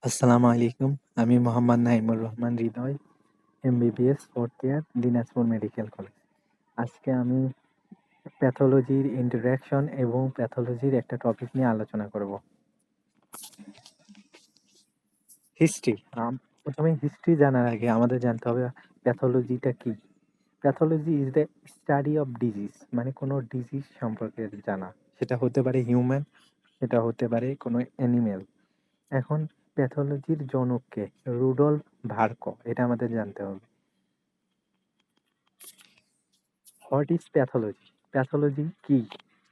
আসসালামু আলাইকুম। আমি Mohammad Naimur Rahman Hridoy, MBBS fourth year, Dinajpur medical college. আজকে আমি প্যাথোলজির ইন্টারঅ্যাকশন এবং প্যাথোলজির একটা টপিক নিয়ে আলোচনা করব। হিস্ট্রি। প্রথমে হিস্ট্রি জানার আগে আমাদের জানতে হবে প্যাথোলজিটা কি। Pathology is the study of disease, মানে কোনো ডিজিজ সম্পর্কে জানা। সেটা হতে পারে হিউম্যান, সেটা হতে পারে কোনো অ্যানিমেল। এখন প্যাথোলজির জনককে রুডলফ ভার্ক, এটা আমাদের জানতে হবে। What is pathology? প্যাথোলজি কি?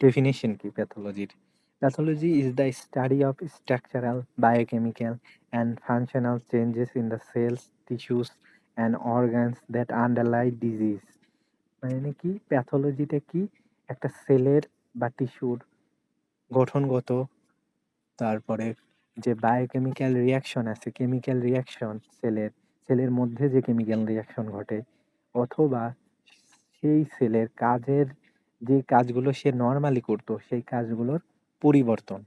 ডেফিনেশন কি প্যাথোলজির? Pathology is the study of structural, biochemical and functional changes in the cells, tissues and organs that underlie disease. মানে কি প্যাথোলজিটা কি? একটা সেলের বা টিস্যুর গঠনগত, তারপরে যে বায়োকেমিক্যাল রিয়াকশন আছে, কেমিক্যাল রিয়াকশন, সেলের মধ্যে যে কেমিক্যাল রিয়াকশন ঘটে, অথবা সেই সেলের কাজের যে কাজগুলো সে নর্মালি করতো সেই কাজগুলোর পরিবর্তন,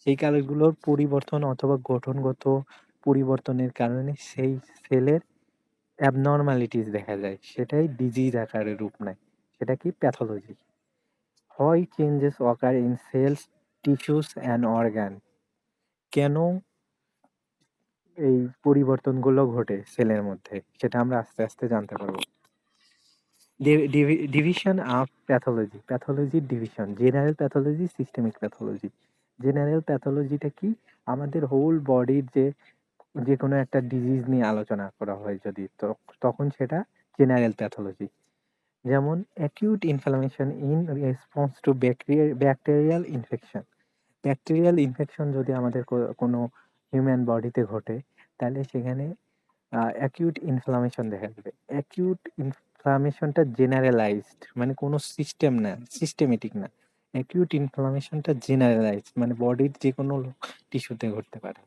সেই কাজগুলোর পরিবর্তন অথবা গঠনগত পরিবর্তনের কারণে সেই সেলের অ্যাবনর্মালিটিস দেখা যায়, সেটাই ডিজিজ আকারে রূপ নেয়। সেটা কি প্যাথোলজি। হয় changes occur in cells, tissues and organ. কেন এই পরিবর্তনগুলো ঘটে সেলের মধ্যে, সেটা আমরা আস্তে আস্তে জানতে পারবো। ডিভিশন অফ প্যাথোলজি, প্যাথোলজির division: general pathology, systemic pathology. General প্যাথোলজিটা কি? আমাদের হোল বডির যে যে কোনো একটা ডিজিজ নিয়ে আলোচনা করা হয় যদি, তখন সেটা জেনারেল প্যাথোলজি। যেমন acute inflammation in response to bacterial infection. Bacterial infection যদি আমাদের কোনো হিউম্যান বডিতে ঘটে, তাহলে সেখানে অ্যাকিউট ইনফ্লামেশন দেখা যাবে। অ্যাকিউট ইনফ্লামেশনটা জেনারেলাইজড, মানে কোনো সিস্টেম না, সিস্টেমেটিক না। অ্যাকিউট ইনফ্লামেশনটা জেনারেলাইজড, মানে বডির যে কোনো টিস্যুতে ঘটতে পারে।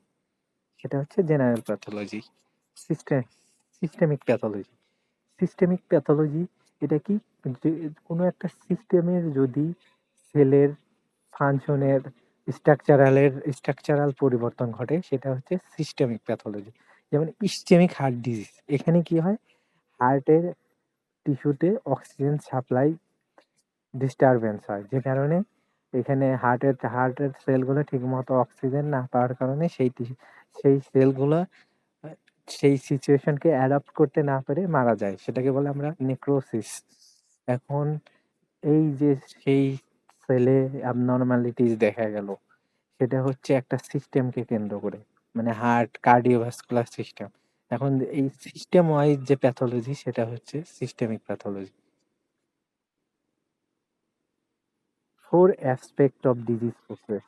সেটা হচ্ছে general pathology. System systemic pathology. Systemic pathology এটা কি? যে কোনো একটা সিস্টেমের যদি সেলের ফাংশনের স্ট্রাকচারাল পরিবর্তন ঘটে, সেটা হচ্ছে সিস্টেমিক প্যাথোলজি। যেমন ইসচেমিক হার্ট ডিজিজ, এখানে কি হয়? হার্টের টিস্যুতে অক্সিজেন সাপ্লাই ডিস্টারবেন্স হয়, যে কারণে এখানে হার্টের সেলগুলো ঠিকমতো অক্সিজেন না পাওয়ার কারণে সেই সেলগুলো সেই সিচুয়েশনকে অ্যাডাপ্ট করতে না পেরে মারা যায়, সেটাকে বলে আমরা নেক্রোসিস। এখন এই যে সেই সেলে অ্যাবনর্মালিটিস দেখা গেল, সেটা হচ্ছে একটা সিস্টেমকে কেন্দ্র করে, মানে হার্ট, কার্ডিওভাস্কুলার সিস্টেম। এখন এই সিস্টেম ওয়াইজ যে প্যাথোলজি, সেটা হচ্ছে systemic pathology. 4 aspect of disease process,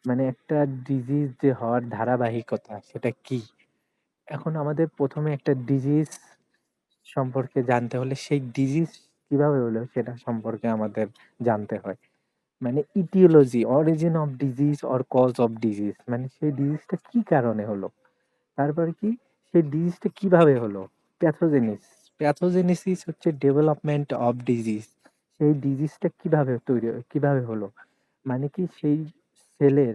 মানে একটা ডিজিজ যে হওয়ার ধারাবাহিকতা, সেটা কি? এখন আমাদের প্রথমে একটা ডিজিজ সম্পর্কে জানতে হলে সেই ডিজিজ কিভাবে হলো সেটা সম্পর্কে আমাদের জানতে হয়। মানে etiology, origin of disease or cause of disease, মানে সেই ডিজিজটা কি কারণে হলো। তারপরে কি, সেই ডিজিজটা কিভাবে হলো। প্যাথোজেনেসিস হচ্ছে ডেভেলপমেন্ট অফ ডিজিজ। সেই ডিজিজটা কিভাবে হলো, মানে কি সেই সেলের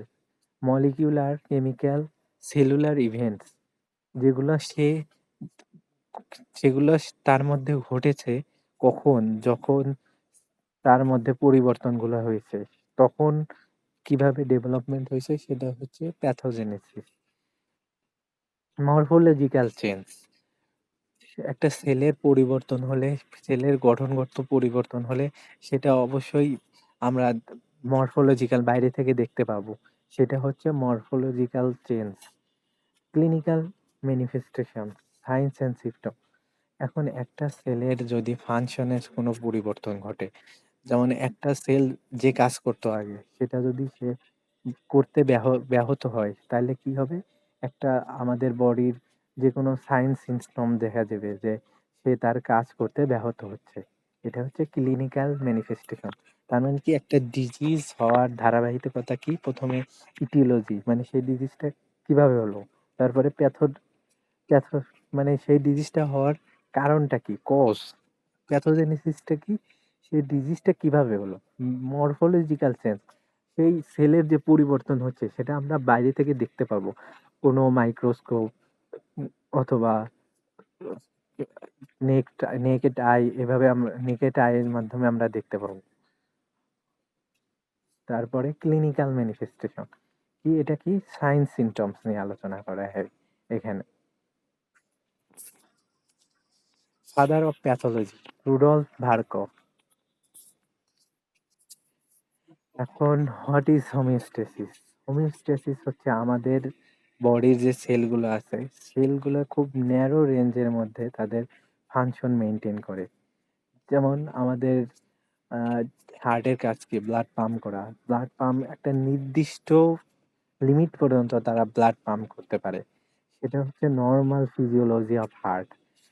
মলিকিউলার, কেমিক্যাল, সেলুলার ইভেন্টস যেগুলো সেগুলো তার মধ্যে ঘটেছে, কখন, যখন তার মধ্যে পরিবর্তনগুলো হয়েছে, তখন কিভাবে ডেভেলপমেন্ট হয়েছে, সেটা হচ্ছে প্যাথোজেনেসিস। মরফোলজিক্যাল চেঞ্জ, একটা সেলের পরিবর্তন হলে, সেলের গঠনগত পরিবর্তন হলে, সেটা অবশ্যই আমরা মরফোলজিক্যাল বাইরে থেকে দেখতে পাবো। সেটা হচ্ছে morphological change. Clinical manifestation, science and symptom. এখন একটা সেলের যদি ফাংশনের কোনো পরিবর্তন ঘটে, যেমন একটা সেল যে কাজ করতো আগে, সেটা যদি সে করতে ব্যাহত হয়, তাহলে কি হবে? একটা আমাদের বডির যে কোনো সাইন সিম্পটম দেখা যাবে যে সে তার কাজ করতে ব্যাহত হচ্ছে। এটা হচ্ছে ক্লিনিক্যাল ম্যানিফেস্টেশন। তার মানে কি, একটা ডিজিজ হওয়ার ধারাবাহিকতা কি? প্রথমে ইটিওলজি, মানে সেই ডিজিজটা কিভাবে হলো। তারপরে প্যাথো মানে সেই ডিজিজটা হওয়ার কারণটা কি, কজ। প্যাথোজেনেসিসটা কি? সেই ডিজিজটা কিভাবে হলো। মরফোলজিক্যাল চেঞ্জ, সেই সেলের যে পরিবর্তন হচ্ছে সেটা আমরা বাইরে থেকে দেখতে পাবো কোনো মাইক্রোস্কোপ অথবা নেকেড আই, এভাবে আমরা নেকেড আই এর মাধ্যমে আমরা দেখতে পাবো। তারপরে ক্লিনিক্যাল ম্যানিফেস্টেশন কি, এটা কি সাইন সিমটমস নিয়ে আলোচনা করা হয় এখানে। Father of pathology Rudolf Virchow. এখন হোয়াট ইজ হোমিওস্টেসিস? হোমিওস্টেসিস হচ্ছে আমাদের বডির যে সেলগুলো আছে সেলগুলো খুব ন্যারো রেঞ্জের মধ্যে তাদের ফাংশন মেনটেন করে। যেমন আমাদের হার্টের কাজ কি, ব্লাড পাম্প করা। ব্লাড পাম্প একটা নির্দিষ্ট লিমিট পর্যন্ত তারা ব্লাড পাম্প করতে পারে, সেটা হচ্ছে নর্মাল ফিজিওলজি অফ হার্ট।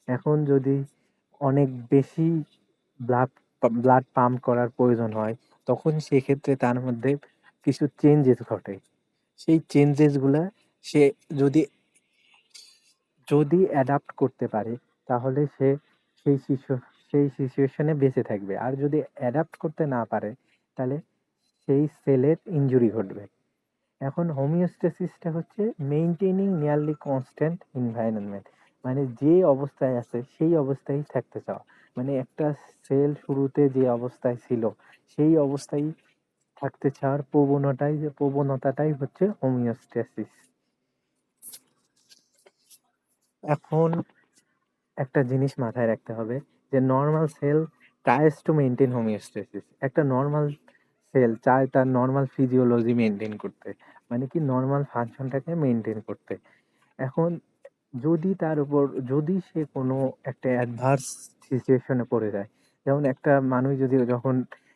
এখন যদি অনেক বেশি ব্লাড ব্লাড পাম্প করার প্রয়োজন হয় তখন সেক্ষেত্রে তার মধ্যে কিছু চেঞ্জেস ঘটে। সেই চেঞ্জেসগুলা সে যদি যদি অ্যাডাপ্ট করতে পারে তাহলে সে সেই শিশু সেই সিচুয়েশনে বেঁচে থাকবে, আর যদি অ্যাডাপ্ট করতে না পারে তাহলে সেই সেলের ইনজুরি ঘটবে। এখন হোমিওস্ট্যাসিসটা হচ্ছে মেইনটেইনিং নিয়ারলি কনস্ট্যান্ট এনভায়রনমেন্ট, মানে যে অবস্থায় আছে সেই অবস্থায় থাকতে চাওয়া। মানে একটা সেল শুরুতে যে অবস্থায় ছিল সেই অবস্থায় থাকতে চাওয়ার প্রবণতাটাই হচ্ছে হোমিওস্ট্যাসিস। এখন একটা জিনিস মাথায় রাখতে হবে যে normal cell tries to maintain homeostasis. একটা নর্মাল সেল চায় তার নর্মাল ফিজিওলজি মেনটেন করতে, মানে কি নর্মাল ফাংশনটাকে মেনটেন করতে। এখন যদি তার উপর যদি সে কোনো একটা অ্যাডভার্স সিচুয়েশনে পড়ে যায়, যেমন একটা মানুষ যদি যখন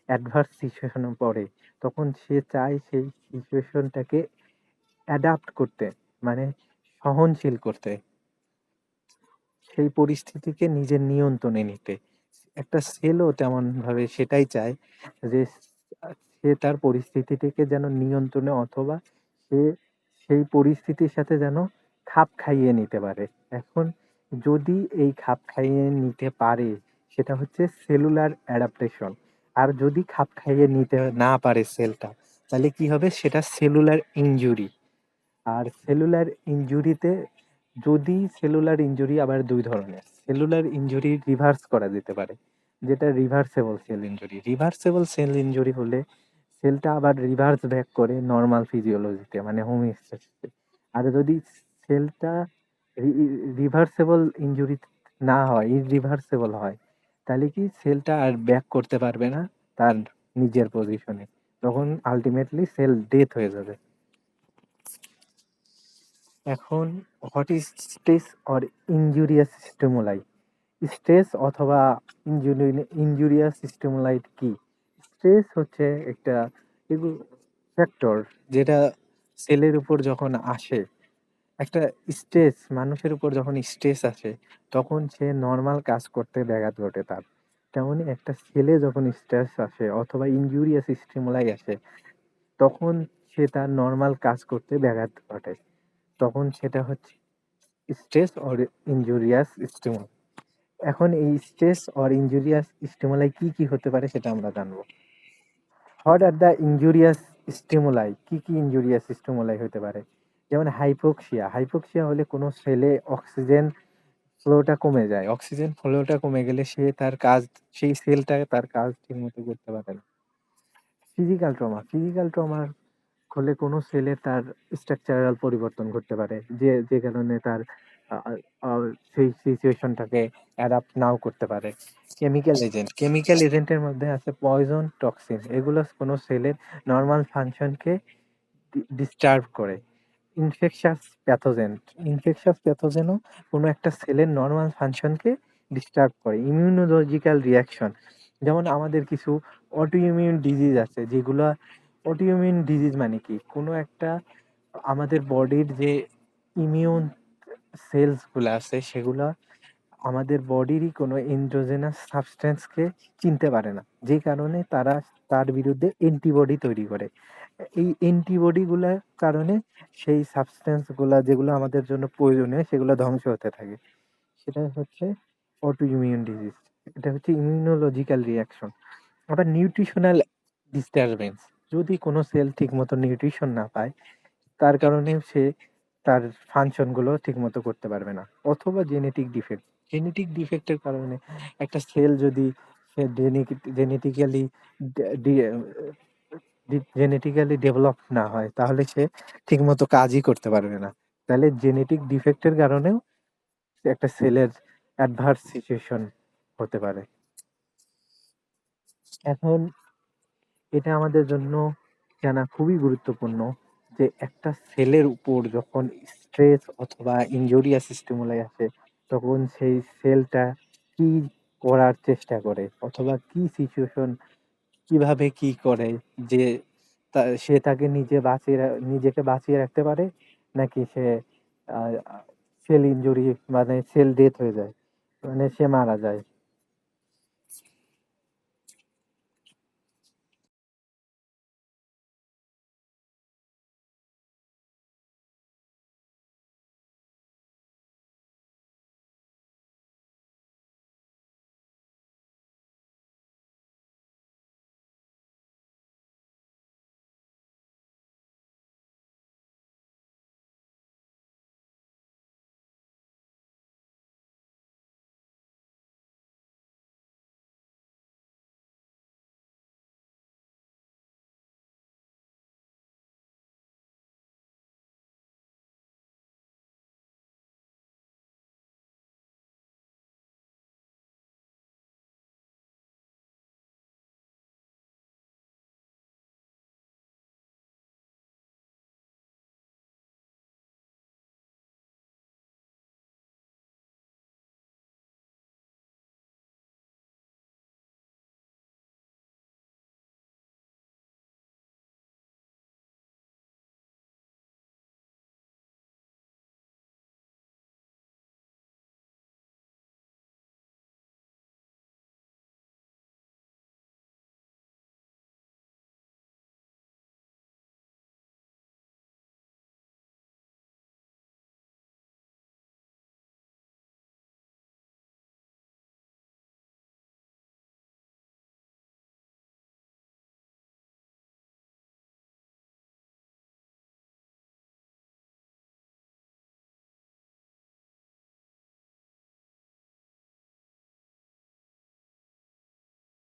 অ্যাডভার্স সিচুয়েশনে পড়ে তখন সে চায় সেই সিচুয়েশনটাকে অ্যাডাপ্ট করতে, মানে সহনশীল করতে, সেই পরিস্থিতিকে নিজের নিয়ন্ত্রণে নিতে। একটা সেলও তেমনভাবে সেটাই চায় যে সে তার পরিস্থিতিটিকে যেন নিয়ন্ত্রণে অথবা সে সেই পরিস্থিতির সাথে যেন খাপ খাইয়ে নিতে পারে। এখন যদি এই খাপ খাইয়ে নিতে পারে সেটা হচ্ছে সেলুলার অ্যাডাপ্টেশন। আর যদি খাপ খাইয়ে নিতে না পারে সেলটা, তাহলে কি হবে, সেটা সেলুলার ইনজুরি। আর সেলুলার ইনজুরিতে যদি সেলুলার ইনজুরি আবার দুই ধরনের। সেলুলার ইনজুরি রিভার্স করা যেতে পারে, যেটা reversible sell injury. Reversible sell injury হলে সেলটা আবার রিভার্স ব্যাক করে নর্মাল ফিজিওলজিতে, মানে হোমিওস্ট্যাসিসে। আর যদি সেলটা রিভার্সেবল ইনজুরি না হয়, ইরিভার্সেবল হয়, তাহলে কি সেলটা আর ব্যাক করতে পারবে না তার নিজের পজিশনে, তখন আলটিমেটলি সেল ডেথ হয়ে যাবে। এখন what is stress or injurious stimuli? Stress অথবা ইনজুরিয়াস স্টিমুলাই কি? স্ট্রেস হচ্ছে একটা ফ্যাক্টর যেটা সেলের উপর যখন আসে, একটা স্ট্রেস মানুষের উপর যখন স্ট্রেস আসে তখন সে নর্মাল কাজ করতে ব্যাঘাত ঘটে তার। তেমনি একটা সেলে যখন স্ট্রেস আসে অথবা ইনজুরিয়াস স্টিমুলাই আসে তখন সে তার নর্মাল কাজ করতে ব্যাঘাত ঘটে, তখন সেটা হচ্ছে স্ট্রেস অর ইনজুরিয়াস স্টিমুলাই। এখন এই স্ট্রেস অর ইনজুরিয়াস স্টিমুলাই কি কি হতে পারে সেটা আমরা জানবো। What are the injurious stimuli? কি কি ইনজুরিয়াস স্টিমুলাই হতে পারে? যেমন হাইপোক্সিয়া। হাইপোক্সিয়া হলে কোনো সেলে অক্সিজেন ফ্লোটা কমে যায়। অক্সিজেন ফ্লোটা কমে গেলে সে তার কাজ, সেই সেলটা তার কাজ ঠিক মতো করতে পারে না। Physical trauma. ফিজিক্যাল ট্রমার হলে কোনো সেলের তার স্ট্রাকচারাল পরিবর্তন ঘটতে পারে, যে যে কারণে তার আ আ সেই সিচুয়েশনটাকে অ্যাডাপ্ট নাও করতে পারে। Chemical agent. কেমিক্যাল এজেন্টের মধ্যে আছে পয়জন, টক্সিন। এগুলো কোনো সেলের নরমাল ফাংশনকে ডিস্টার্ব করে। Infectious pathogen. ইনফেকশাস প্যাথোজেনও কোনো একটা সেলের নরমাল ফাংশনকে ডিস্টার্ব করে। ইমিউনোলজিক্যাল রিঅ্যাকশন, যেমন আমাদের কিছু অটোইমিউন ডিজিজ আছে যেগুলা, অটোইমিউন ডিজিজ মানে কি, কোনো একটা আমাদের বডির যে ইমিউন সেলসগুলা আছে সেগুলা আমাদের বডিরই কোনো এন্ডোজেনাস সাবস্টেন্সকে চিনতে পারে না, যে কারণে তারা তার বিরুদ্ধে অ্যান্টিবডি তৈরি করে। এই অ্যান্টিবডিগুলার কারণে সেই সাবস্টেন্সগুলা যেগুলো আমাদের জন্য প্রয়োজনীয় সেগুলো ধ্বংস হতে থাকে। সেটা হচ্ছে অটোইমিউন ডিজিজ। এটা হচ্ছে ইমিউনোলজিক্যাল রিঅ্যাকশন। আবার নিউট্রিশনাল ডিস্টারবেন্স, যদি কোনো সেল ঠিকমতো নিউট্রিশন না পায়, তার কারণে সে তার ফাংশনগুলো ঠিকমতো করতে পারবে না। অথবা জেনেটিক ডিফেক্ট। জেনেটিক ডিফেক্টের কারণে একটা সেল যদি সে জেনেটিক্যালি জেনেটিক্যালি ডেভেলপ না হয়, তাহলে সে ঠিকমতো কাজই করতে পারবে না। তাহলে জেনেটিক ডিফেক্টের কারণেও একটা সেলের অ্যাডভার্স সিচুয়েশন হতে পারে। এখন এটা আমাদের জন্য জানা খুবই গুরুত্বপূর্ণ যে একটা সেলের উপর যখন স্ট্রেস অথবা ইনজুরিয়াস স্টিমুলাই আসে, তখন সেই সেলটা কি করার চেষ্টা করে অথবা কি সিচুয়েশন কিভাবে কি করে যে সে তাকে নিজেকে বাঁচিয়ে রাখতে পারে, নাকি সে সেল ইনজুরি মানে সেল ডেথ হয়ে যায়, মানে সে মারা যায়।